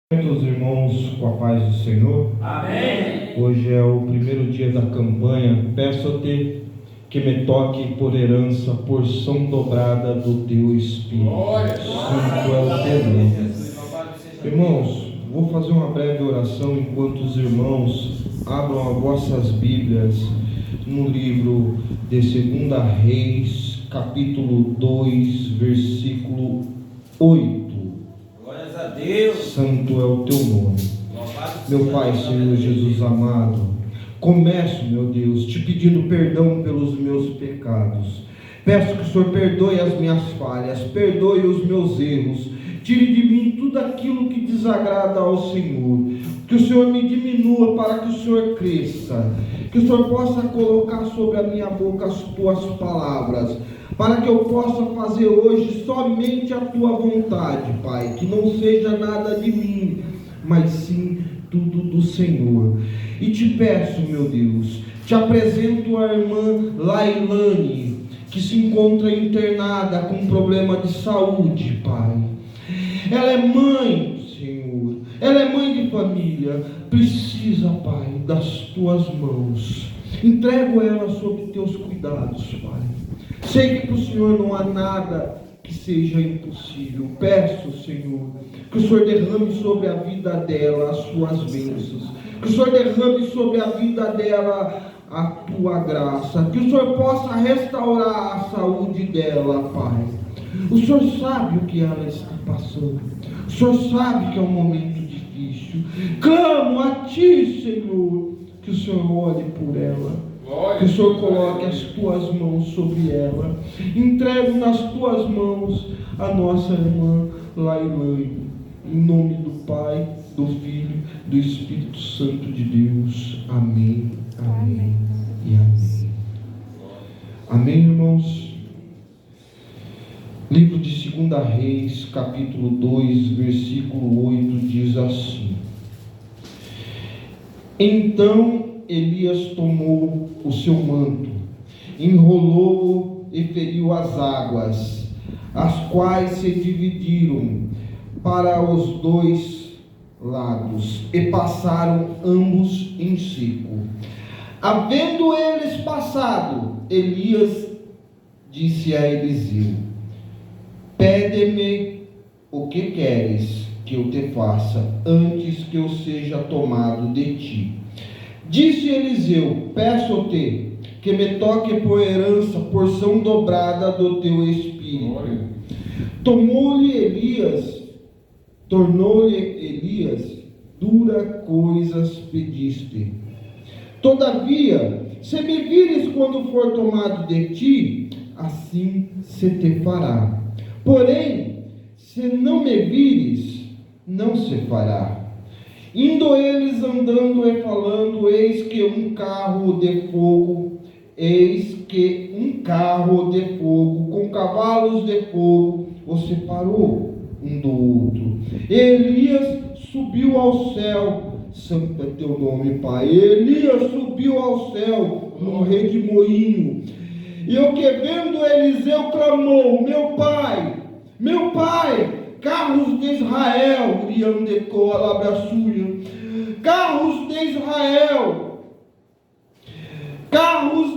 Os irmãos com a paz do Senhor. Amém. Hoje é o primeiro dia da campanha. Peço-te que me toque por herança porção dobrada do teu Espírito. Santo é o teu nome. Irmãos, vou fazer uma breve oração enquanto os irmãos abram as vossas Bíblias no livro de 2 Reis, capítulo 2, versículo 8. Deus. Santo é o teu nome. Meu Pai, Senhor Jesus amado, começo, meu Deus, te pedindo perdão pelos meus pecados. Peço que o Senhor perdoe as minhas falhas, perdoe os meus erros, tire de mim tudo aquilo que desagrada ao Senhor. Que o Senhor me diminua para que o Senhor cresça. Que o Senhor possa colocar sobre a minha boca as tuas palavras, para que eu possa fazer hoje somente a tua vontade, Pai. Que não seja nada de mim, mas sim tudo do Senhor. E te peço, meu Deus, te apresento a irmã Lailane, que se encontra internada com problema de saúde, Pai. Ela é mãe, Senhor, ela é mãe de família, precisa, Pai, das tuas mãos. Entrego ela sob teus cuidados, Pai. Sei que para o Senhor não há nada que seja impossível. Peço, Senhor, que o Senhor derrame sobre a vida dela as suas bênçãos. Que o Senhor derrame sobre a vida dela a tua graça. Que o Senhor possa restaurar a saúde dela, Pai. O Senhor sabe o que ela está passando. O Senhor sabe que é um momento difícil. Clamo a Ti, Senhor, que o Senhor olhe por ela. Que o Senhor coloque as tuas mãos sobre ela. Entrego nas tuas mãos a nossa irmã Lailane. Em nome do Pai, do Filho, do Espírito Santo de Deus. Amém, amém e amém. Amém, irmãos? Livro de 2 Reis, capítulo 2, versículo 8, diz assim: Então Elias tomou o seu manto, enrolou-o e feriu as águas, as quais se dividiram para os dois lados, e passaram ambos em seco. Havendo eles passado, Elias disse a Eliseu: Pede-me o que queres que eu te faça, antes que eu seja tomado de ti. Disse Eliseu: Peço-te que me toque por herança porção dobrada do teu espírito. Tornou-lhe Elias, dura coisas pediste. Todavia, se me vires quando for tomado de ti, assim se te fará. Porém, se não me vires, não se fará. Indo eles andando e falando, eis que um carro de fogo com cavalos de fogo os separou um do outro. Elias subiu ao céu. Santo é teu nome, Pai. Elias subiu ao céu num redemoinho. E o que vendo Eliseu clamou: Meu pai, carros de Israel, carros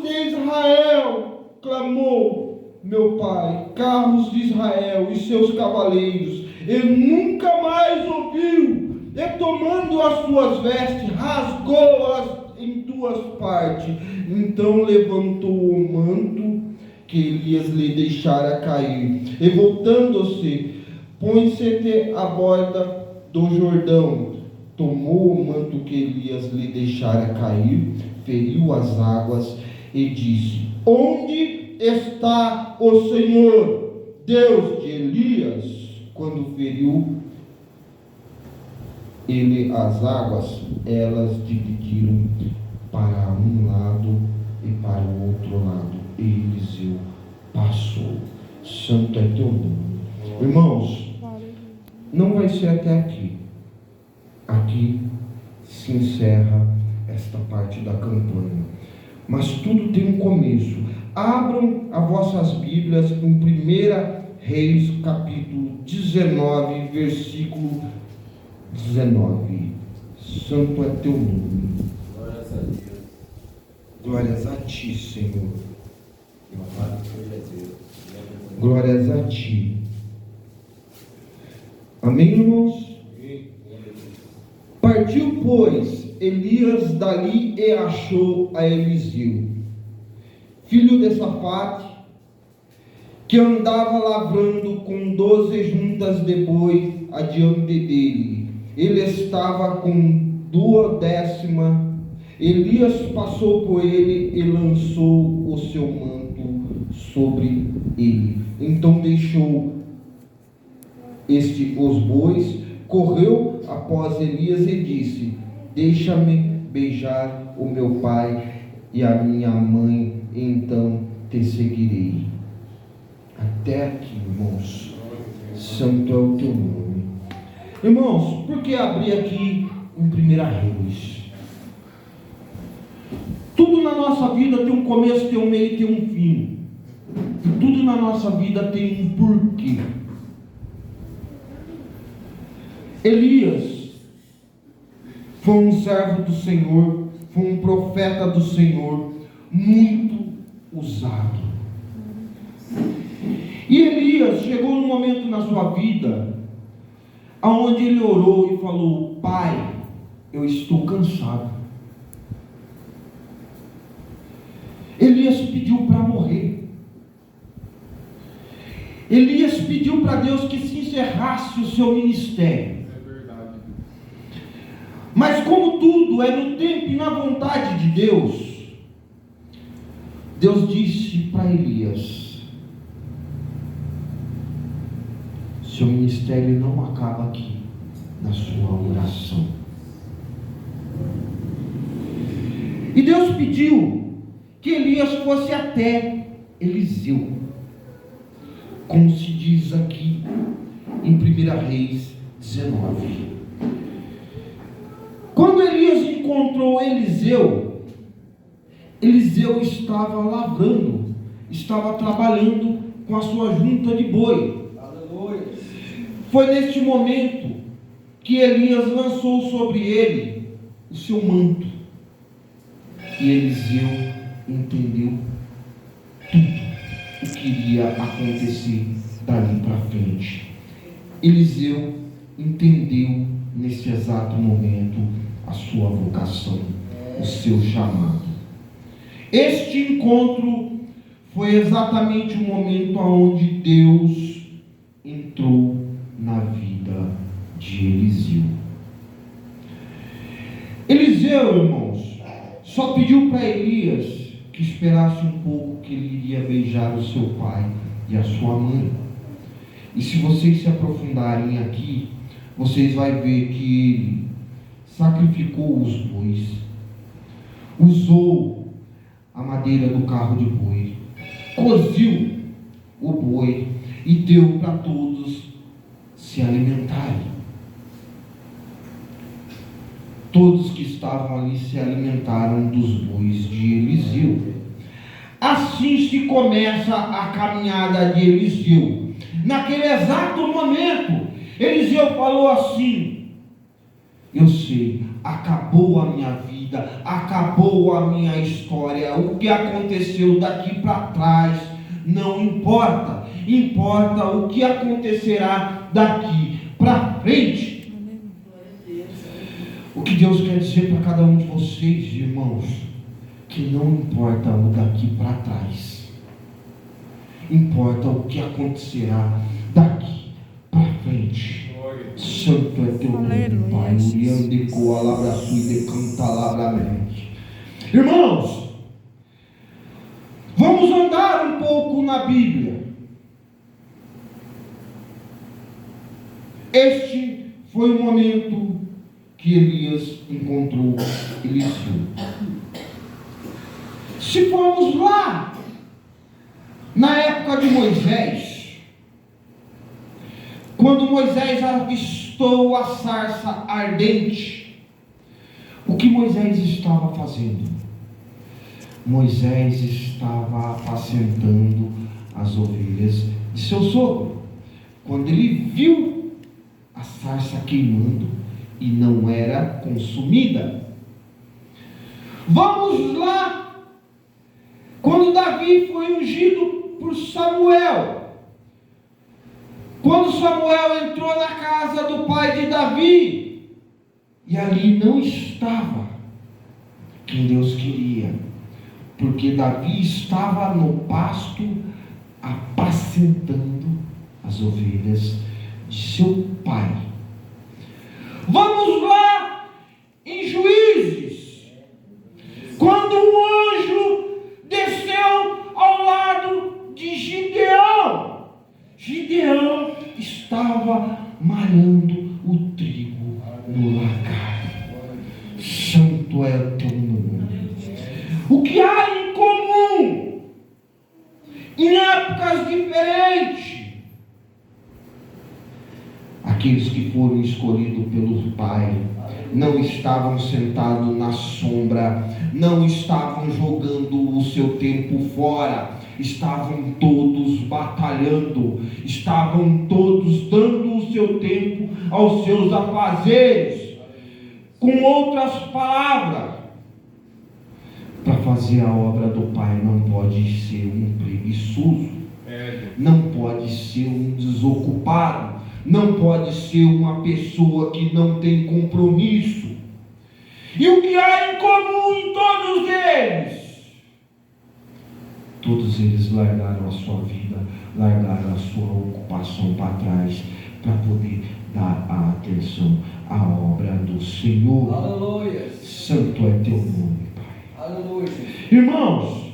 de Israel, clamou meu pai, carros de Israel e seus cavaleiros. Ele nunca mais ouviu, e tomando as suas vestes, rasgou-as em duas partes. Então levantou o manto que Elias lhe deixara cair, e voltando-se, põe-se à borda do Jordão, tomou o manto que Elias lhe deixara cair, feriu as águas e disse: Onde está o Senhor, Deus de Elias? Quando feriu ele as águas, elas dividiram para um lado e para o outro lado, e Eliseu passou. Santo é teu nome. Irmãos, não vai ser até aqui. Aqui se encerra esta parte da campanha. Mas tudo tem um começo. Abram as vossas Bíblias em 1 Reis, capítulo 19, versículo 19. Santo é teu nome. Glórias a Deus. Glórias a ti, Senhor. Louvado seja Deus. Glórias a ti. Amém, irmãos? Partiu, pois, Elias dali e achou a Eliseu, filho de Safate, que andava lavrando com 12 juntas de boi adiante dele. Ele estava com 12ª. Elias passou por ele e lançou o seu manto sobre ele. Então deixou os bois, correu após Elias e disse: deixa-me beijar o meu pai e a minha mãe, então te seguirei. Até aqui, irmãos. Santo é o teu nome. Irmãos, por que abrir aqui em 1 Reis? Tudo na nossa vida tem um começo, tem um meio e tem um fim. E tudo na nossa vida tem um porquê. Elias foi um servo do Senhor, foi um profeta do Senhor, muito usado. E Elias chegou num momento na sua vida aonde ele orou e falou: Pai, eu estou cansado. Elias pediu para morrer. Elias pediu para Deus que se encerrasse o seu ministério. Mas como tudo é no tempo e na vontade de Deus, Deus disse para Elias: seu ministério não acaba aqui na sua oração. E Deus pediu que Elias fosse até Eliseu, como se diz aqui em 1 Reis 19. Quando Elias encontrou Eliseu, Eliseu estava lavrando, estava trabalhando com a sua junta de boi. Aleluia. Foi neste momento que Elias lançou sobre ele o seu manto. E Eliseu entendeu tudo o que iria acontecer dali para frente. Eliseu entendeu nesse exato momento a sua vocação, o seu chamado. Este encontro foi exatamente o momento onde Deus entrou na vida de Eliseu. Eliseu, irmãos, só pediu para Elias que esperasse um pouco, que ele iria beijar o seu pai e a sua mãe. E se vocês se aprofundarem aqui, vocês vão ver que ele sacrificou os bois, usou a madeira do carro de boi, coziu o boi e deu para todos se alimentarem. Todos que estavam ali se alimentaram dos bois de Eliseu. Assim se começa a caminhada de Eliseu. Naquele exato momento, Eliseu falou assim: eu sei, acabou a minha vida, acabou a minha história, o que aconteceu daqui para trás não importa, importa o que acontecerá daqui para frente. O que Deus quer dizer para cada um de vocês, irmãos, que não importa o daqui para trás, importa o que acontecerá daqui para frente. Santo é teu nome, Pai. Irmãos, vamos andar um pouco na Bíblia. Este foi o momento que Elias encontrou Eliseu. Se formos lá, na época de Moisés, quando Moisés avistou a sarça ardente, o que Moisés estava fazendo? Moisés estava apacentando as ovelhas de seu sogro. Quando ele viu a sarça queimando, e não era consumida. Vamos lá, quando Davi foi ungido por Samuel, quando Samuel entrou na casa do pai de Davi, e ali não estava quem Deus queria, porque Davi estava no pasto apacentando as ovelhas de seu pai. Vamos lá em Juízes, quando um anjo desceu ao lado de Gideão. Gideão estava malhando o trigo no lagar. Santo é o teu nome. O que há em comum em épocas diferentes? Aqueles que foram escolhidos pelo Pai não estavam sentados na sombra, não estavam jogando o seu tempo fora, estavam todos batalhando, estavam todos dando o seu tempo aos seus afazeres. Com outras palavras, para fazer a obra do Pai não pode ser um preguiçoso, não pode ser um desocupado, não pode ser uma pessoa que não tem compromisso. E o que há em comum em todos eles? Todos eles largaram a sua vida, largaram a sua ocupação para trás, para poder dar a atenção à obra do Senhor. Aleluia. Santo é teu nome, Pai. Aleluia. Irmãos,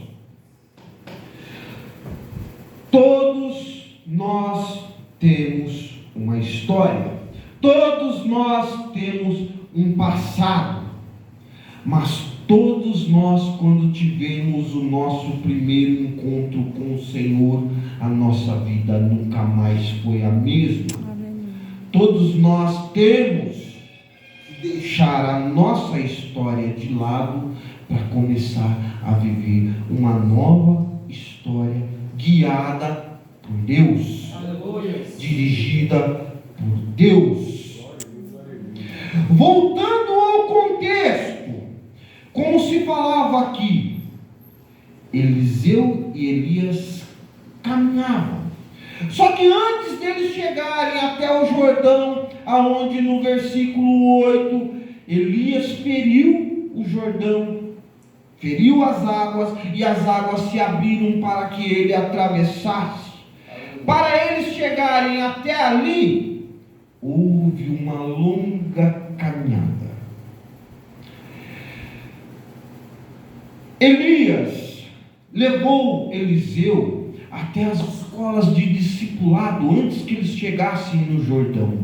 todos nós temos uma história, todos nós temos um passado, mas todos nós, quando tivemos o nosso primeiro encontro com o Senhor, a nossa vida nunca mais foi a mesma. Todos nós temos que deixar a nossa história de lado para começar a viver uma nova história guiada por Deus, dirigida por Deus. Voltando ao contexto, como se falava aqui, Eliseu e Elias caminhavam. Só que antes deles chegarem até o Jordão, aonde no versículo 8, Elias feriu o Jordão, feriu as águas, e as águas se abriram para que ele atravessasse. Para eles chegarem até ali, houve uma longa caminhada. Elias levou Eliseu até as escolas de discipulado antes que eles chegassem no Jordão.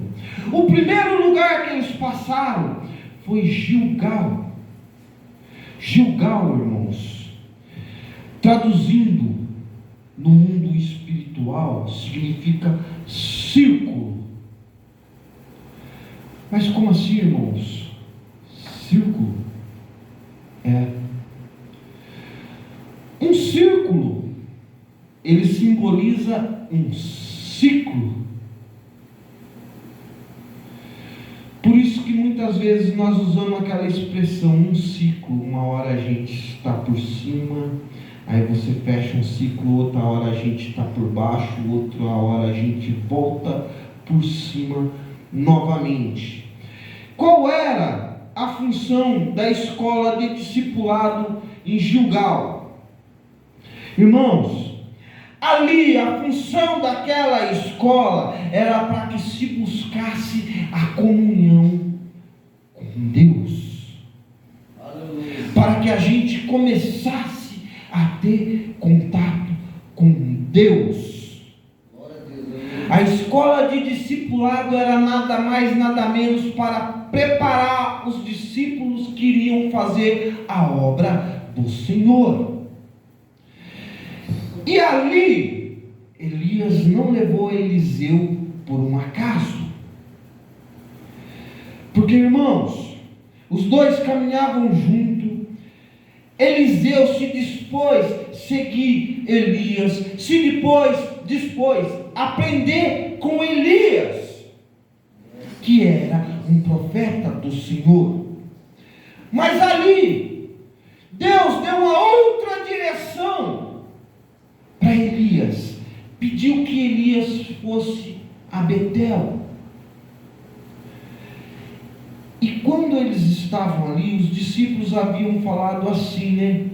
O primeiro lugar que eles passaram foi Gilgal. Gilgal, irmãos, traduzindo no mundo espiritual, significa círculo. Mas como assim, irmãos? Círculo um círculo, ele simboliza um ciclo. Por isso que muitas vezes nós usamos aquela expressão, um ciclo. Uma hora a gente está por cima, aí você fecha um ciclo, outra hora a gente está por baixo, outra hora a gente volta por cima novamente. Qual era a função da escola de discipulado em Gilgal? Irmãos, ali a função daquela escola era para que se buscasse a comunhão com Deus. Aleluia. Para que a gente começasse a ter contato com Deus. A escola de discipulado era nada mais, nada menos para preparar os discípulos que iriam fazer a obra do Senhor. E ali, Elias não levou Eliseu por um acaso. Porque, irmãos, os dois caminhavam junto. Eliseu se dispôs a seguir Elias, se dispôs a aprender com Elias, que era um profeta do Senhor. Mas ali, Deus deu uma outra direção para Elias. Pediu que Elias fosse a Betel. E quando eles estavam ali, os discípulos haviam falado assim,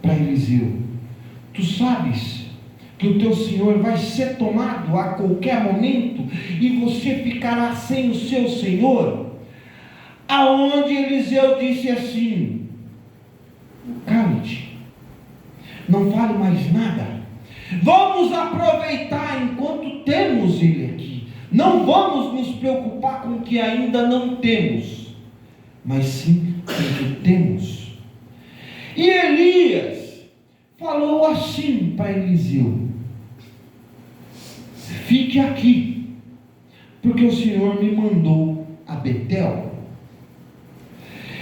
para Eliseu: tu sabes que o teu Senhor vai ser tomado a qualquer momento e você ficará sem o seu Senhor? Aonde Eliseu disse assim: cale-te, não fale mais nada, vamos aproveitar enquanto temos ele aqui. Não vamos nos preocupar com o que ainda não temos, mas sim com o que temos. E Elias falou assim para Eliseu: fique aqui, porque o Senhor me mandou a Betel.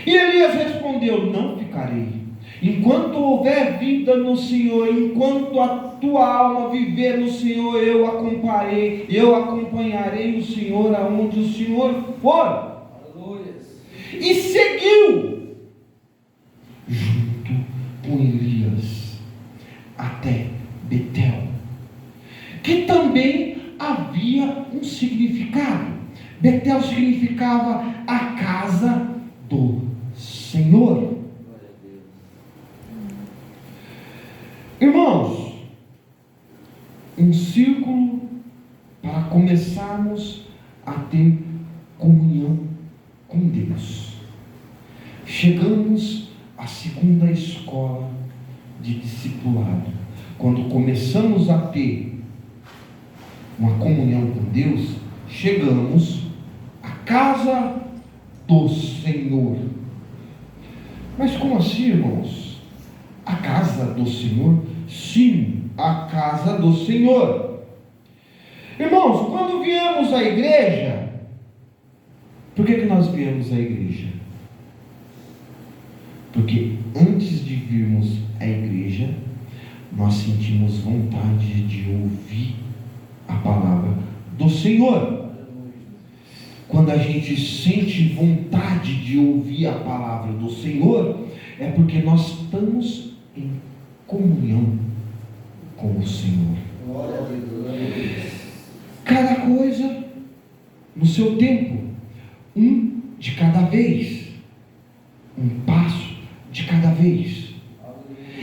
E Elias respondeu: não ficarei. Enquanto houver vida no Senhor, enquanto a tua alma viver no Senhor, eu acompanharei o Senhor aonde o Senhor for. Aleluia. E seguiu junto com Elias até Betel, que também havia um significado. Betel significava a casa do Senhor. Irmãos, um círculo para começarmos a ter comunhão com Deus. Chegamos à segunda escola de discipulado. Quando começamos a ter uma comunhão com Deus, chegamos à casa do Senhor. Mas como assim, irmãos? A casa do Senhor? Sim, a casa do Senhor. Irmãos, quando viemos à igreja, por que nós viemos à igreja? Porque antes de virmos à igreja, nós sentimos vontade de ouvir a palavra do Senhor. Quando a gente sente vontade de ouvir a palavra do Senhor, é porque nós estamos em comunhão com o Senhor. Cada coisa no seu tempo, um de cada vez, um passo de cada vez.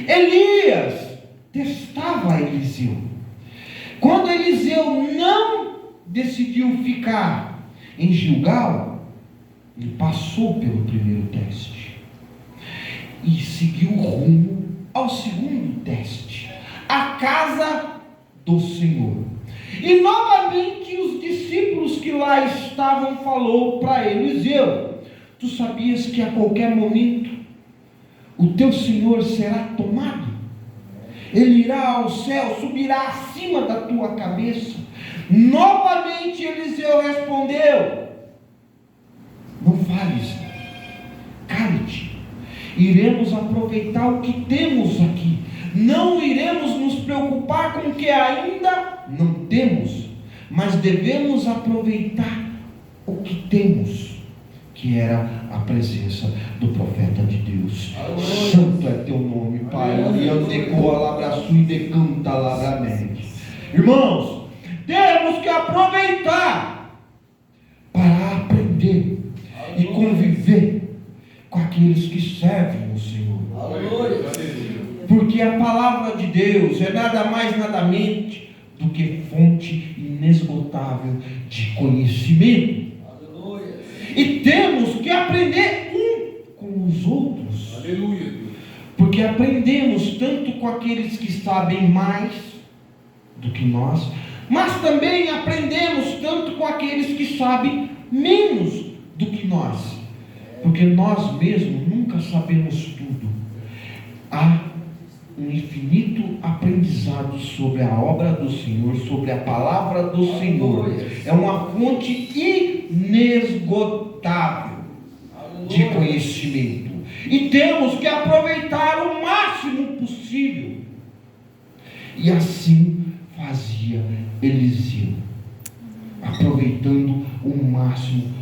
Elias testava Eliseu. Quando Eliseu não decidiu ficar em Gilgal, ele passou pelo primeiro teste e seguiu rumo ao segundo teste, a casa do Senhor. E novamente os discípulos que lá estavam falou para Eliseu: tu sabias que a qualquer momento o teu Senhor será tomado? Ele irá ao céu, subirá acima da tua cabeça. Novamente Eliseu respondeu: não fales, cale-te. Iremos aproveitar o que temos aqui. Não iremos nos preocupar com o que ainda não temos, mas devemos aproveitar o que temos, que era a presença do profeta de Deus. Aleluia. Santo é teu nome, Pai. Irmãos, temos que aproveitar para aprender e conviver com aqueles que servem o Senhor. Aleluia. Porque a palavra de Deus é nada mais, nada menos do que fonte inesgotável de conhecimento. Aleluia. E temos que aprender um com os outros. Aleluia. Porque aprendemos tanto com aqueles que sabem mais do que nós, mas também aprendemos tanto com aqueles que sabem menos do que nós. Porque nós mesmos nunca sabemos tudo. Há um infinito aprendizado sobre a obra do Senhor, sobre a palavra do Senhor. É uma fonte inesgotável de conhecimento. E temos que aproveitar o máximo possível. E assim fazia Eliseu, aproveitando o máximo possível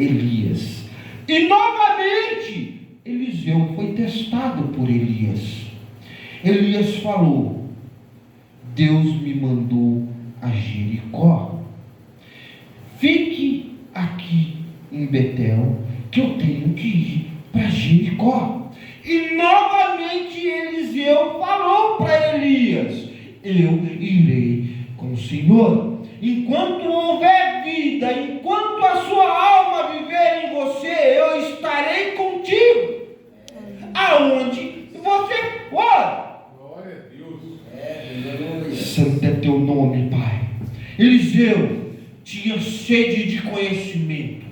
Elias. E novamente, Eliseu foi testado por Elias. Elias falou: Deus me mandou a Jericó. Fique aqui em Betel, que eu tenho que ir para Jericó. E novamente Eliseu falou para Elias: eu irei com o Senhor. Enquanto houver vida, enquanto a sua alma viver em você, eu estarei contigo, aonde você for. Glória a Deus. Santo é teu nome, Pai. Eliseu tinha sede de conhecimento.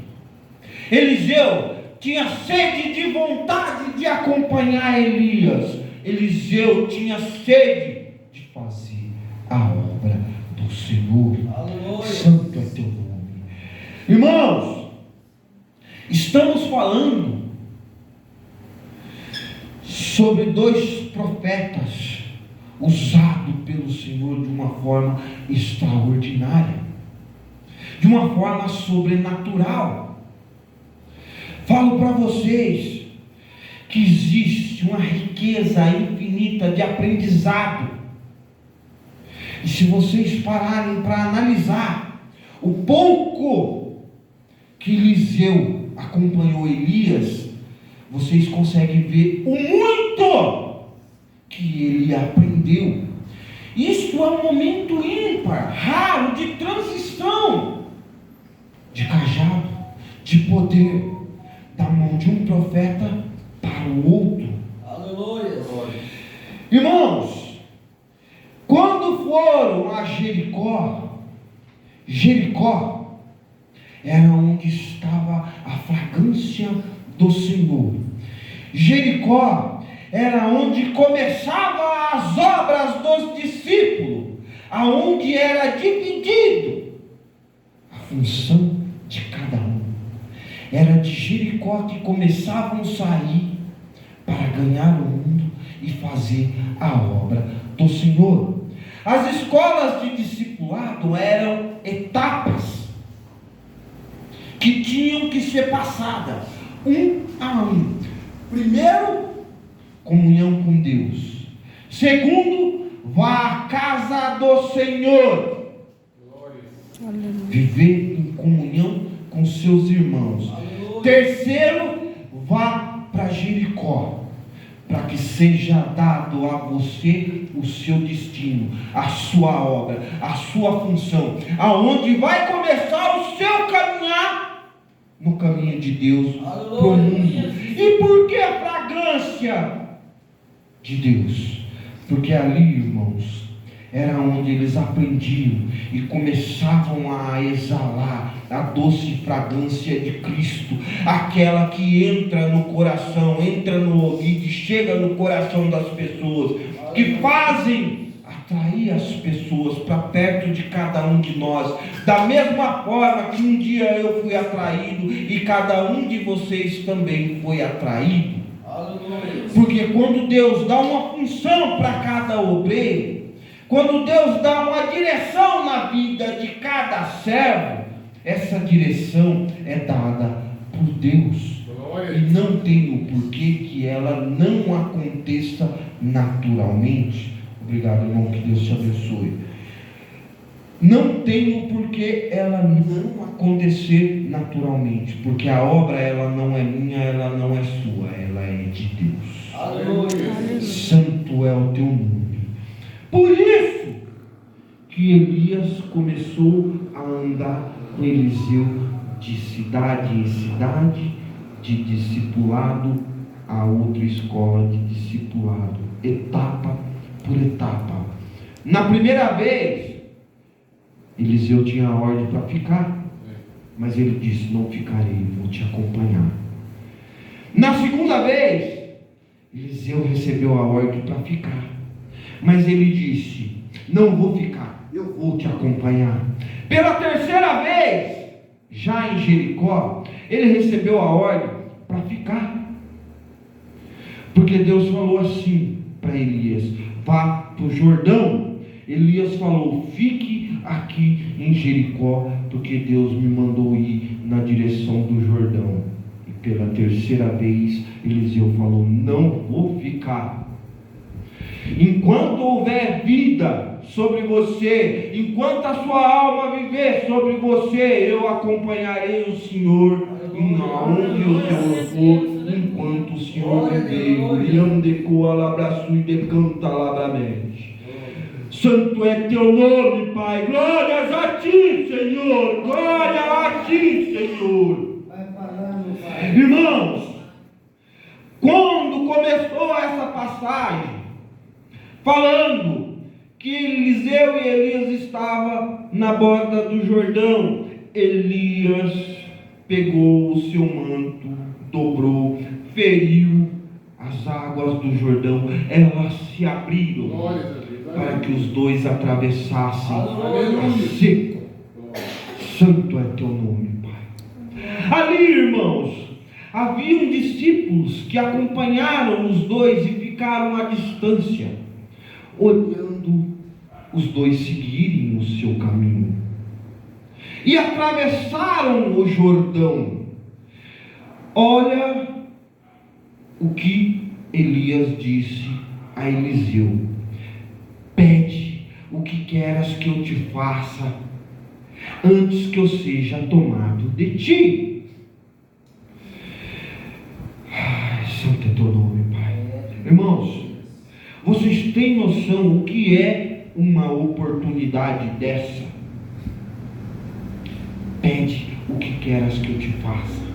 Eliseu tinha sede de vontade de acompanhar Elias. Eliseu tinha sede de fazer a obra do Senhor. Aleluia. Santo é teu nome. Irmãos, estamos falando sobre dois profetas usados pelo Senhor de uma forma extraordinária, de uma forma sobrenatural. Falo para vocês que existe uma riqueza infinita de aprendizado. E se vocês pararem para analisar o pouco que Eliseu acompanhou Elias, vocês conseguem ver o muito que ele aprendeu. Isso é um momento ímpar, raro, de transição, de cajado, de poder, da mão de um profeta para o outro. Aleluia. Irmãos, quando foram a Jericó, Jericó era onde estava a fragrância do Senhor. Jericó era onde começavam as obras dos discípulos, aonde era dividido a função de cada um. Era de Jericó que começavam a sair para ganhar o mundo e fazer a obra do Senhor. As escolas de discipulado eram etapas que tinham que ser passadas um a um. Primeiro, comunhão com Deus. Segundo, vá à casa do Senhor. Viver em comunhão com seus irmãos. Aleluia. Terceiro, vá para Jericó, para que seja dado a você o seu destino, a sua obra, a sua função, aonde vai começar o seu caminhar no caminho de Deus para o mundo. E por que a fragrância de Deus? Porque ali, irmãos, era onde eles aprendiam e começavam a exalar a doce fragrância de Cristo, aquela que entra no coração, entra no ouvido e chega no coração das pessoas, que fazem atrair as pessoas para perto de cada um de nós, da mesma forma que um dia eu fui atraído e cada um de vocês também foi atraído. Porque quando Deus dá uma função para cada obreiro, quando Deus dá uma direção na vida de cada servo, essa direção é dada por Deus. E não tem o porquê que ela não aconteça naturalmente. Obrigado, irmão, que Deus te abençoe. Não tem o porquê ela não acontecer naturalmente, porque a obra ela não é minha, ela não é sua, ela é de Deus. Aleluia. Santo é o teu nome. Por isso que Elias começou a andar com Eliseu de cidade em cidade, de discipulado a outra escola de discipulado, etapa por etapa. Na primeira vez, Eliseu tinha a ordem para ficar, mas ele disse: não ficarei, vou te acompanhar. Na segunda vez, Eliseu recebeu a ordem para ficar, mas ele disse: não vou ficar, eu vou te acompanhar. Pela terceira vez, já em Jericó, ele recebeu a ordem para ficar, porque Deus falou assim para Elias: vá para o Jordão. Elias falou: fique aqui em Jericó, porque Deus me mandou ir na direção do Jordão. Pela terceira vez, Eliseu falou: não vou ficar. Enquanto houver vida sobre você, enquanto a sua alma viver sobre você, eu acompanharei o Senhor aonde o Senhor for, enquanto o Senhor viver. Santo é teu nome, Pai. Glórias a ti, Senhor. Glória a ti, Senhor. Irmãos, quando começou essa passagem, falando que Eliseu e Elias estavam na borda do Jordão, Elias pegou o seu manto, dobrou, feriu as águas do Jordão, elas se abriram para que os dois atravessassem a seco. Santo é teu nome, Pai. Ali, irmãos, haviam discípulos que acompanharam os dois e ficaram à distância, olhando os dois seguirem o seu caminho, e atravessaram o Jordão. Olha o que Elias disse a Eliseu: pede o que queras que eu te faça, antes que eu seja tomado de ti. Ai, santo é teu nome, Pai. Irmãos, vocês têm noção o que é uma oportunidade dessa? Pede o que queras que eu te faça.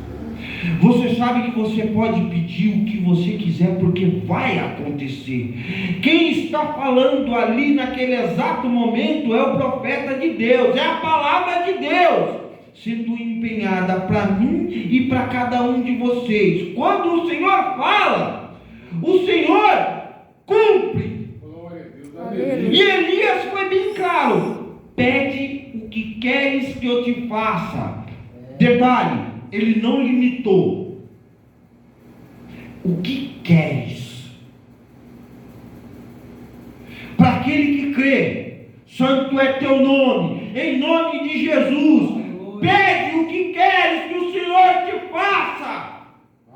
Você sabe que você pode pedir o que você quiser, porque vai acontecer. Quem está falando ali naquele exato momento é o profeta de Deus, é a palavra de Deus sendo empenhada para mim e para cada um de vocês. Quando o Senhor fala, o Senhor cumpre. E Elias foi bem claro: pede o que queres que eu te faça. Detalhe, ele não limitou. O que queres? Para aquele que crê, santo é teu nome, em nome de Jesus. Pede o que queres que o Senhor te faça.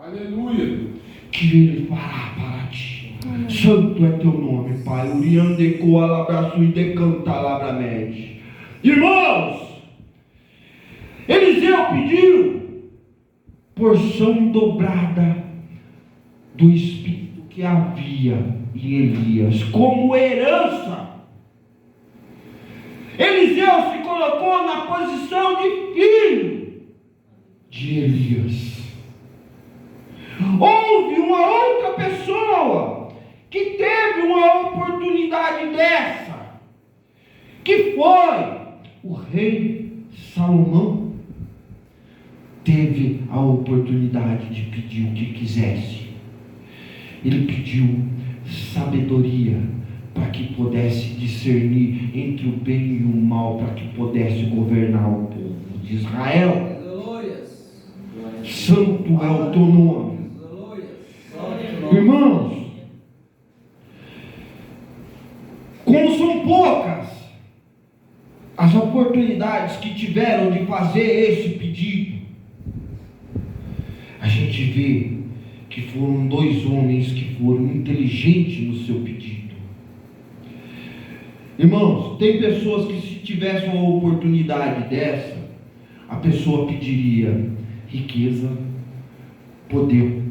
Aleluia. Que Ele fará para ti. Santo é teu nome, Pai. Uriandeco alabraço e decanta alabramete. Irmãos, Eliseu pediu porção dobrada do Espírito que havia em Elias, como herança. Eliseu se colocou na posição de filho de Elias. Houve uma outra pessoa que teve uma oportunidade dessa, que foi o rei Salomão. Teve a oportunidade de pedir o que quisesse. Ele pediu sabedoria para que pudesse discernir entre o bem e o mal, para que pudesse governar o povo de Israel. Santo é o teu nome. Irmãos, como são poucas as oportunidades que tiveram de fazer esse pedido, a gente vê que foram dois homens que foram inteligentes no seu pedido. Irmãos, tem pessoas que, se tivesse uma oportunidade dessa, a pessoa pediria riqueza, poder.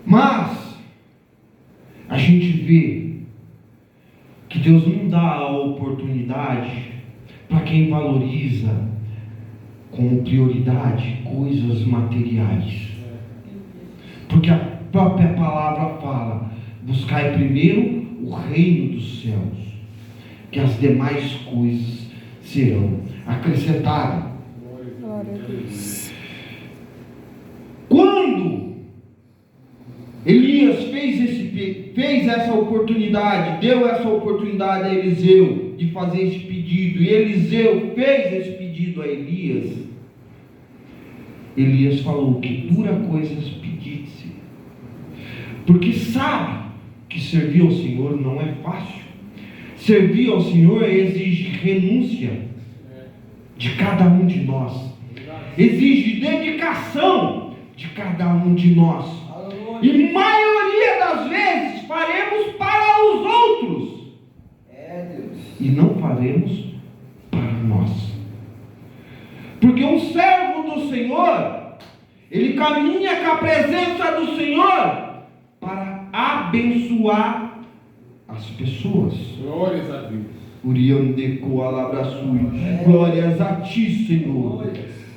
Mas a gente vê que Deus não dá a oportunidade para quem valoriza como prioridade coisas materiais. Porque a própria palavra fala: buscai primeiro o reino dos céus, que as demais coisas serão acrescentadas. Glória a Deus. Quando Elias fez essa oportunidade, deu essa oportunidade a Eliseu de fazer esse pedido, e Eliseu fez esse pedido a Elias, Elias falou: que dura coisas pedisse, porque sabe que servir ao Senhor não é fácil. Servir ao Senhor exige renúncia de cada um de nós. Exige dedicação de cada um de nós. E maioria das vezes faremos para os outros. Deus. E não faremos para nós. Porque um servo do Senhor, ele caminha com a presença do Senhor para abençoar as pessoas. Glórias a Deus. Glórias a Ti, Senhor.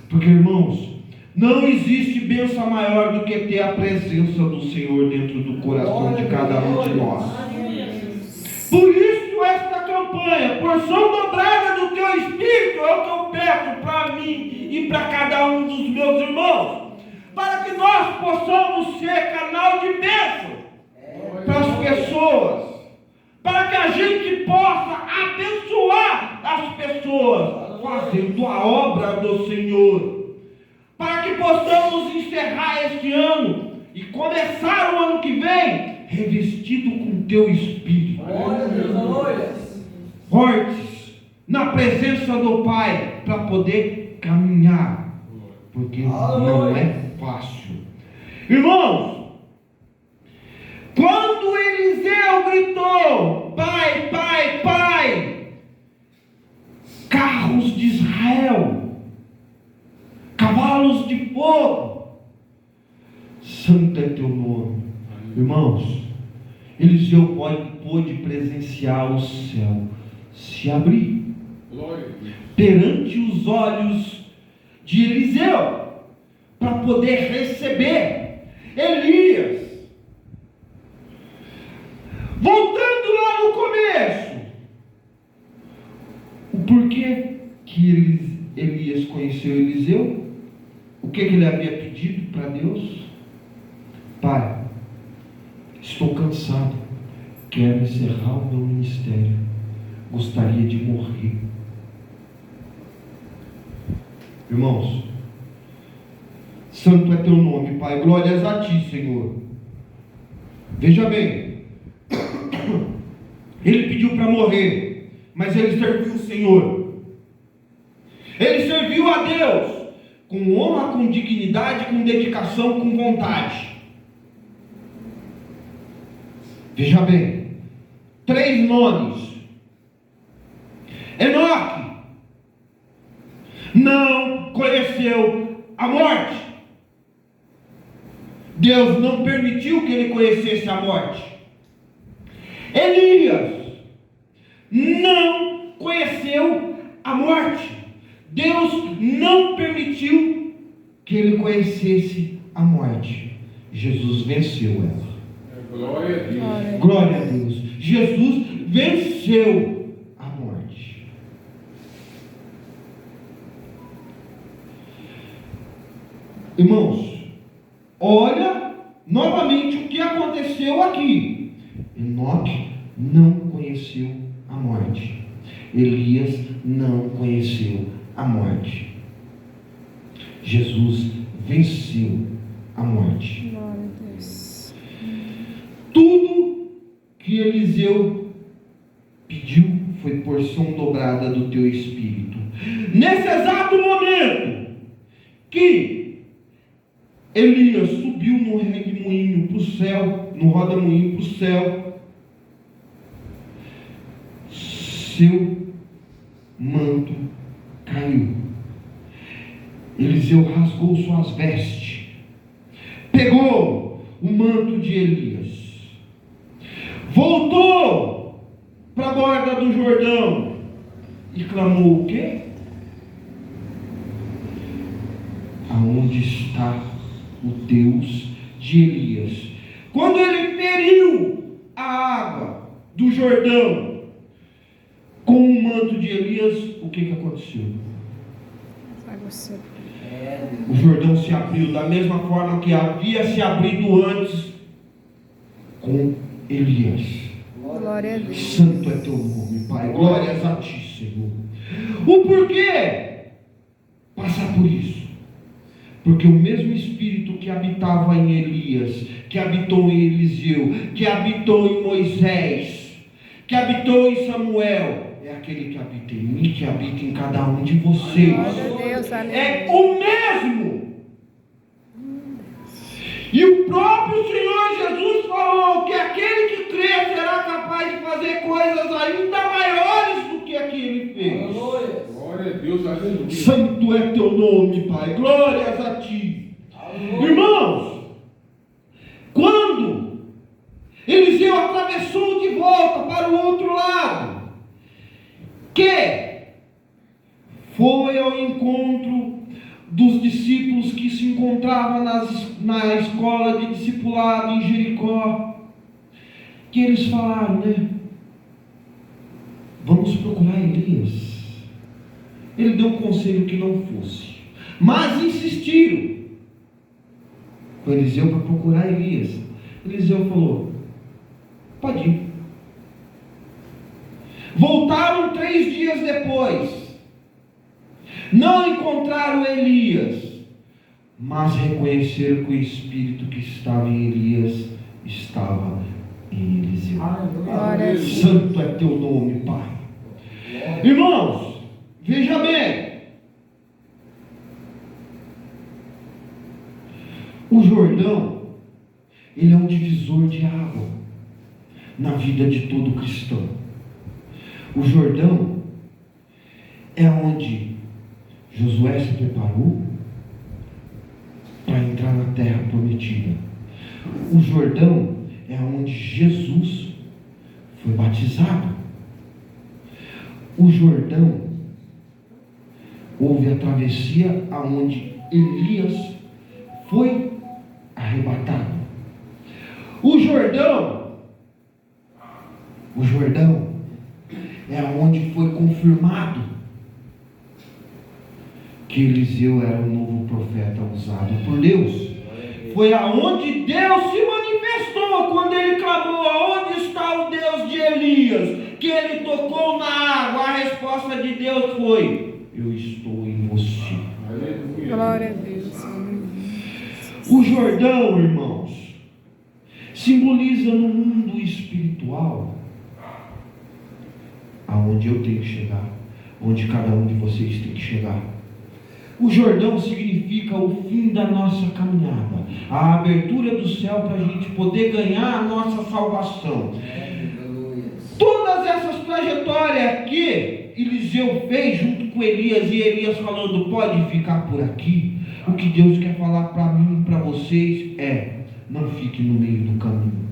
Porque, irmãos, não existe bênção maior do que ter a presença do Senhor dentro do coração de cada um de nós. Por isso esta campanha, porção dobrada do Teu Espírito, é o que eu peço para mim e para cada um dos meus irmãos, para que nós possamos ser canal de bênção para as pessoas, para que a gente possa abençoar as pessoas, fazendo a obra do Senhor, para que possamos encerrar este ano e começar o ano que vem revestido com Teu Espírito, fortes na presença do Pai, para poder caminhar, porque não é fácil. Irmãos, quando Eliseu gritou: Pai, Pai, Pai, carros de Israel, cavalos de fogo, santo é Teu nome. Irmãos, Eliseu pôde presenciar o céu se abrir perante os olhos de Eliseu, para poder receber Elias. Voltando lá no começo, o porquê que Elias conheceu Eliseu, o que ele havia pedido para Deus? Pai, estou cansado, quero encerrar o meu ministério, gostaria de morrer. Irmãos, santo é Teu nome, Pai, glórias a Ti, Senhor. Veja bem, ele pediu para morrer, mas ele serviu o Senhor. Ele serviu a Deus com honra, com dignidade, com dedicação, com vontade. Veja bem, 3 nomes. Enoque não conheceu a morte. Deus não permitiu que ele conhecesse a morte. Elias não conheceu a morte. Deus não permitiu que ele conhecesse a morte. Jesus venceu ela. Glória a Deus. Glória a Deus. Jesus venceu a morte. Irmãos, olha novamente o que aconteceu aqui. Enoque não conheceu a morte. Elias não conheceu a morte. Jesus venceu a morte. Glória a Deus. Tudo que Eliseu pediu foi porção dobrada do Teu Espírito. Nesse exato momento que Elias subiu no redemoinho para o céu, no rodamoinho para o céu, seu manto caiu. Eliseu rasgou suas vestes, pegou o manto de Elias, voltou para a borda do Jordão e clamou o quê? Aonde está o Deus de Elias? Quando ele feriu a água do Jordão com o manto de Elias, o que aconteceu? O Jordão se abriu da mesma forma que havia se abrido antes com Elias. Glória a Deus. Santo é Teu nome, Pai. Glórias a Ti, Senhor. O porquê passar por isso? Porque o mesmo Espírito que habitava em Elias, que habitou em Eliseu, que habitou em Moisés, que habitou em Samuel, é aquele que habita em mim, que habita em cada um de vocês. Glória a Deus, É aleluia. o mesmo. E o próprio Senhor Jesus falou que aquele que crê será capaz de fazer coisas ainda maiores do que a que ele fez. Aleluia. Glória a Deus, aleluia. Santo é teu nome, Pai. Glórias a ti. Aleluia. Irmãos, quando Eliseu atravessou de volta para o outro lado, que foi ao encontro dos discípulos que se encontravam na escola de discipulado em Jericó, que eles falaram, né? Vamos procurar Elias. Ele deu um conselho que não fosse, mas insistiram com Eliseu para procurar Elias. Eliseu falou: pode ir. Voltaram 3 dias depois. Não encontraram Elias, mas reconheceram que o espírito que estava em Elias estava em Eliseu. Glória a Deus. Santo é teu nome, Pai. Irmãos, veja bem. O Jordão, ele é um divisor de água na vida de todo cristão. O Jordão é onde Josué se preparou para entrar na terra prometida. O Jordão é onde Jesus foi batizado. O Jordão houve a travessia aonde Elias foi arrebatado. O Jordão é onde foi confirmado que Eliseu era o novo profeta usado por Deus. Foi aonde Deus se manifestou quando ele clamou: aonde está o Deus de Elias? Que ele tocou na água. A resposta de Deus foi: eu estou em você. Aleluia. Glória a Deus. O Jordão, irmãos, simboliza no mundo espiritual aonde eu tenho que chegar, onde cada um de vocês tem que chegar. O Jordão significa o fim da nossa caminhada, a abertura do céu para a gente poder ganhar a nossa salvação. Aleluia. Todas essas trajetórias que Eliseu fez junto com Elias, e Elias falando: pode ficar por aqui. O que Deus quer falar para mim e para vocês é: não fique no meio do caminho,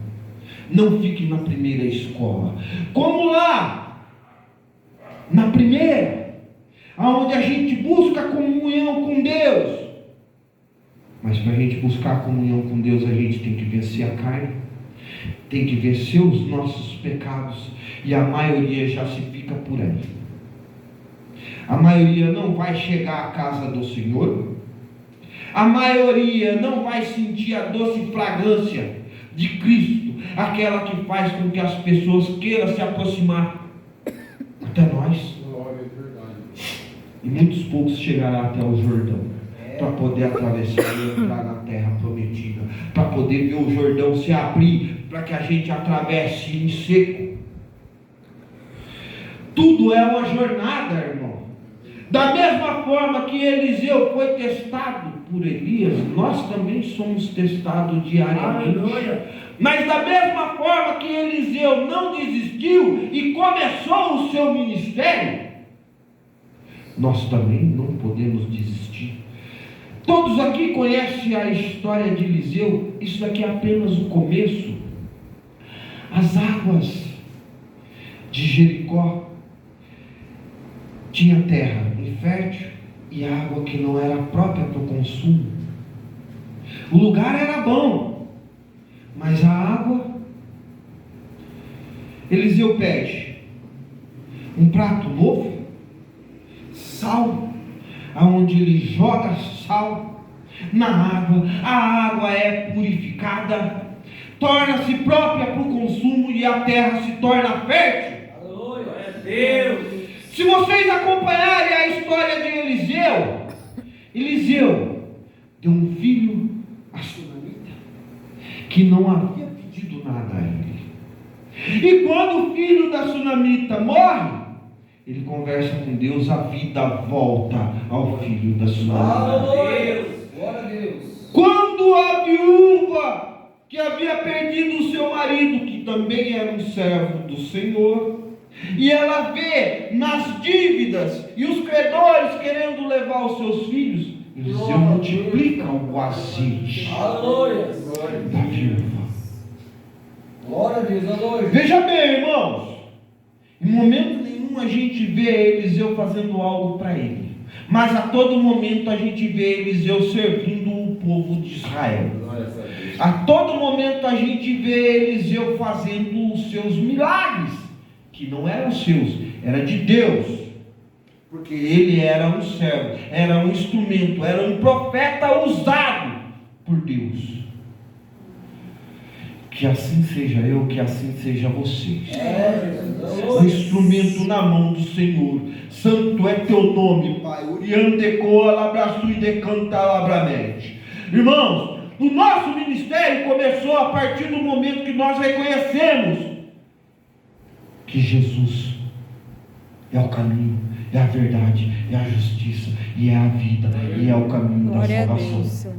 não fique na primeira escola, como lá na primeira, aonde a gente busca comunhão com Deus. Mas para a gente buscar comunhão com Deus, a gente tem que vencer a carne, tem que vencer os nossos pecados, e a maioria já se fica por aí. A maioria não vai chegar à casa do Senhor, a maioria não vai sentir a doce fragrância de Cristo, aquela que faz com que as pessoas queiram se aproximar até nós. Glória, é verdade. E muitos poucos chegarão até o Jordão para poder atravessar e entrar na terra prometida, para poder ver o Jordão se abrir, para que a gente atravesse em seco. Tudo é uma jornada, irmão. Da mesma forma que Eliseu foi testado por Elias, nós também somos testados diariamente. Aleluia. Mas da mesma forma que Eliseu não desistiu e começou o seu ministério, nós também não podemos desistir. Todos aqui conhecem a história de Eliseu. Isso aqui é apenas o começo. As águas de Jericó tinha terra infértil e água que não era própria para o consumo. O lugar era bom, mas a água, Eliseu pede um prato novo, sal, aonde ele joga sal na água, a água é purificada, torna-se própria para o consumo e a terra se torna fértil. Aleluia. É Deus. Se vocês acompanharem a história de Eliseu deu um filho a Sunamita, que não havia pedido nada a ele. E quando o filho da Sunamita morre, ele conversa com Deus, a vida volta ao filho da sua vida. Aleluia. Glória a Deus. Quando a viúva que havia perdido o seu marido, que também era um servo do Senhor, e ela vê nas dívidas e os credores querendo levar os seus filhos, Eliseu multiplica o azeite Aleluia. da viúva. Glória a Deus. Aleluia. Veja bem, irmãos, em momento nenhum a gente vê Eliseu fazendo algo para ele, mas a todo momento a gente vê Eliseu servindo o povo de Israel. A todo momento a gente vê Eliseu fazendo os seus milagres, que não eram seus, era de Deus, porque ele era um servo, era um instrumento, era um profeta usado por Deus. Que assim seja eu, que assim seja vocês. Um instrumento na mão do Senhor. Santo é teu nome, Pai. Uriandecoa labraçu e decanta labramete. Irmãos, o nosso ministério começou a partir do momento que nós reconhecemos que Jesus é o caminho, é a verdade, é a justiça, e é a vida, e é o caminho da Glória a salvação. Deus, Senhor.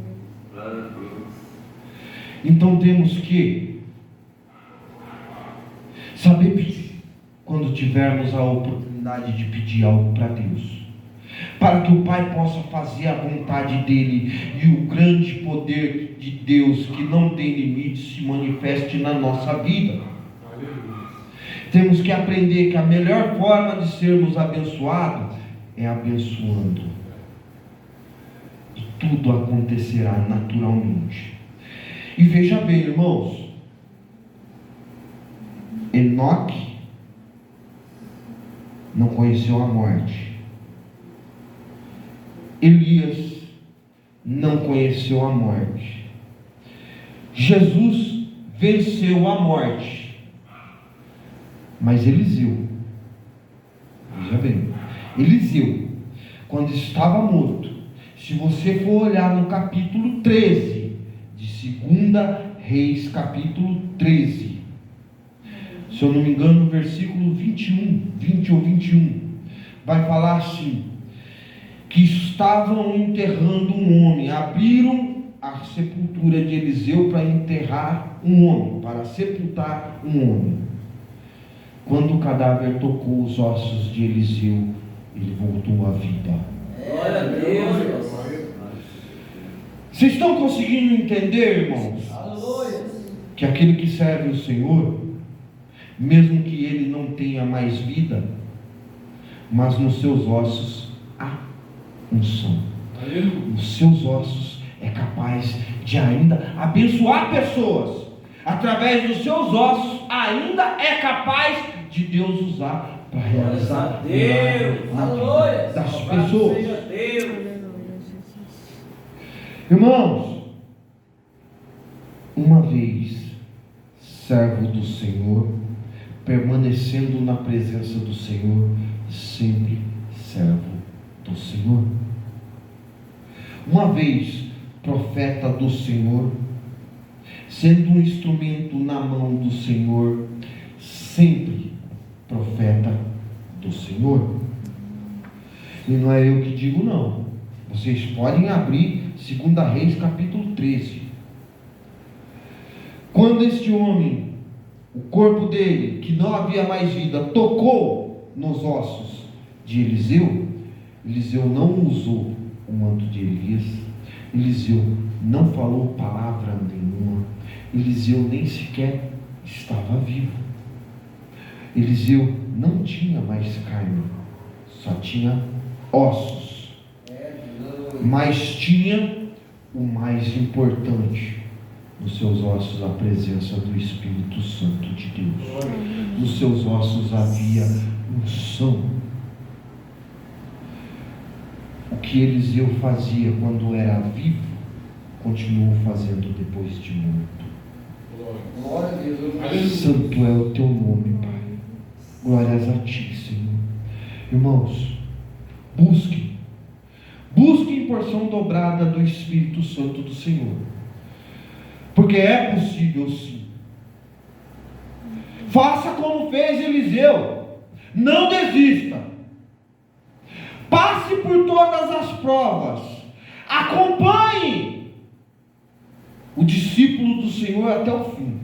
Então temos que saber pedir quando tivermos a oportunidade de pedir algo para Deus, para que o Pai possa fazer a vontade dele e o grande poder de Deus, que não tem limite, se manifeste na nossa vida. Temos que aprender que a melhor forma de sermos abençoados é abençoando, e tudo acontecerá naturalmente. E veja bem, irmãos, Enoque não conheceu a morte, Elias não conheceu a morte, Jesus venceu a morte, mas Eliseu, veja bem, Eliseu, quando estava morto, se você for olhar no capítulo 13 de 2 Reis, capítulo 13, se eu não me engano, no versículo 20 ou 21, vai falar assim: que estavam enterrando um homem, abriram a sepultura de Eliseu para enterrar um homem, para sepultar um homem. Quando o cadáver tocou os ossos de Eliseu, ele voltou à vida. Glória a Deus. Vocês estão conseguindo entender, irmãos? Aleluia. Que aquele que serve o Senhor, mesmo que ele não tenha mais vida, mas nos seus ossos há unção. Nos seus ossos é capaz de ainda abençoar pessoas. Através dos seus ossos ainda é capaz de Deus usar para realizar Deus. na Aleluia. vida das Louvado pessoas. seja Deus. Aleluia, Jesus. Irmãos, uma vez servo do Senhor, permanecendo na presença do Senhor, sempre servo do Senhor. Uma vez profeta do Senhor, sendo um instrumento na mão do Senhor, sempre profeta do Senhor. E não é eu que digo, não. Vocês podem abrir 2 Reis capítulo 13. Quando este homem, o corpo dele, que não havia mais vida, tocou nos ossos de Eliseu, Eliseu não usou o manto de Elias, Eliseu não falou palavra nenhuma, Eliseu nem sequer estava vivo. Eliseu não tinha mais carne, só tinha ossos, mas tinha o mais importante nos seus ossos: a presença do Espírito Santo de Deus. Nos seus ossos havia unção. O que Eliseu fazia quando era vivo, continuou fazendo depois de morto. Glória a Deus. Santo é o teu nome, Pai. Glórias a ti, Senhor. Irmãos, busquem porção dobrada do Espírito Santo do Senhor, porque é possível sim. Faça como fez Eliseu, não desista, Passe por todas as provas. Acompanhe o discípulo do Senhor até o fim.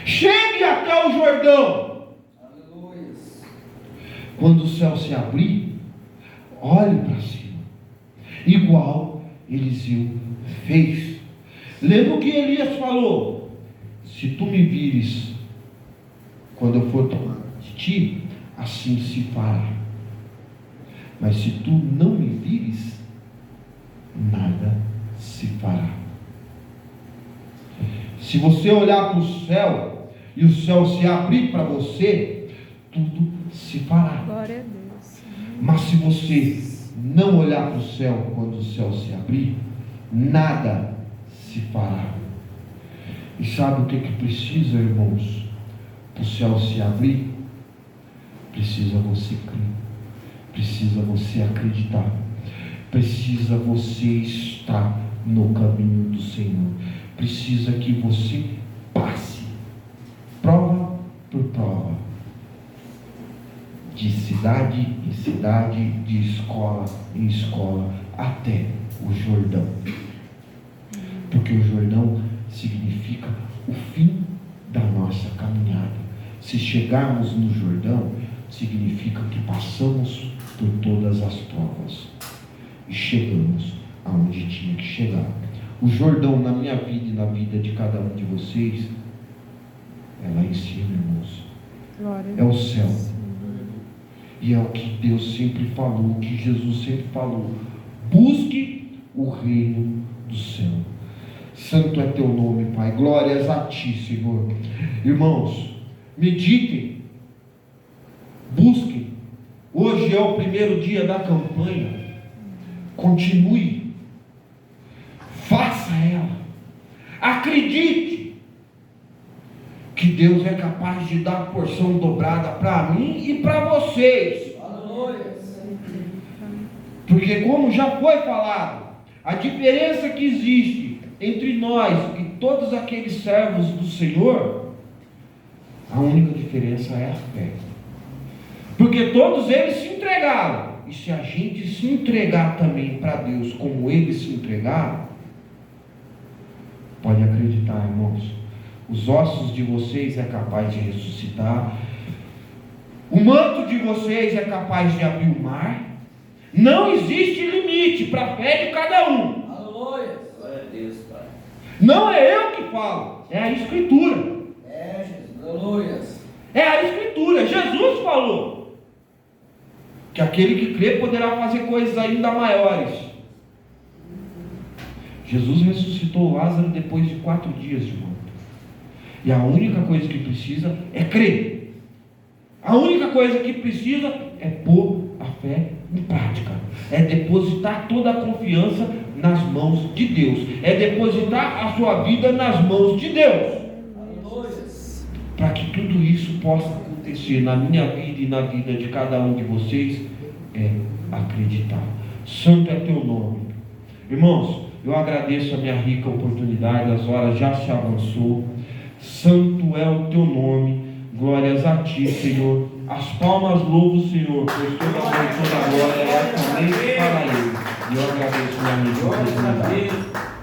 Chegue até o Jordão. Aleluia. Quando o céu se abrir, olhe para cima, igual Eliseu fez. Lembra o que Elias falou? Se tu me vires quando eu for tomar de ti, assim se fará. Mas se tu não me vires, nada se fará. Se você olhar para o céu e o céu se abrir para você, tudo se fará. Glória a Deus. Mas se você não olhar para o céu quando o céu se abrir, nada se fará. E sabe o que precisa, irmãos? Para o céu se abrir, precisa você crer, precisa você acreditar, precisa você estar no caminho do Senhor, precisa que você passe prova por prova, de cidade em cidade, de escola em escola, até o Jordão. Porque o Jordão significa o fim da nossa caminhada. Se chegarmos no Jordão, significa que passamos por todas as provas e chegamos aonde tinha que chegar. O Jordão na minha vida e na vida de cada um de vocês é lá em cima, irmãos. Glória a É o Deus. céu. E é o que Deus sempre falou, o que Jesus sempre falou: busque o reino do céu. Santo é teu nome, Pai. Glórias a ti, Senhor. Irmãos, meditem, busquem. Hoje é o primeiro dia da campanha. Continue, faça ela, acredite que Deus é capaz de dar porção dobrada para mim e para vocês. Aleluia. Porque, como já foi falado, a diferença que existe entre nós e todos aqueles servos do Senhor, a única diferença é a fé. Porque todos eles se entregaram. E se a gente se entregar também para Deus como eles se entregaram, pode acreditar, irmãos, os ossos de vocês é capaz de ressuscitar, o manto de vocês é capaz de abrir o mar. Não existe limite para a fé de cada um. Aleluia. Glória a Deus, Pai. Não é eu que falo, é a Escritura. É, Jesus. Aleluia. É a Escritura. Jesus falou que aquele que crê poderá fazer coisas ainda maiores. Jesus ressuscitou Lázaro depois de 4 dias de morte. E a única coisa que precisa é crer. A única coisa que precisa é pôr a fé em prática. É depositar toda a confiança nas mãos de Deus. É depositar a sua vida nas mãos de Deus. Aleluia. Para que tudo isso possa acontecer na minha vida e na vida de cada um de vocês, é acreditar. Santo é teu nome. Irmãos, eu agradeço a minha rica oportunidade, as horas já se avançou. Santo é o teu nome. Glórias a ti, Senhor. As palmas louvam o Senhor, pois toda a honra e toda a glória é somente para ele. E eu agradeço a minha rica Glória a oportunidade. Deus.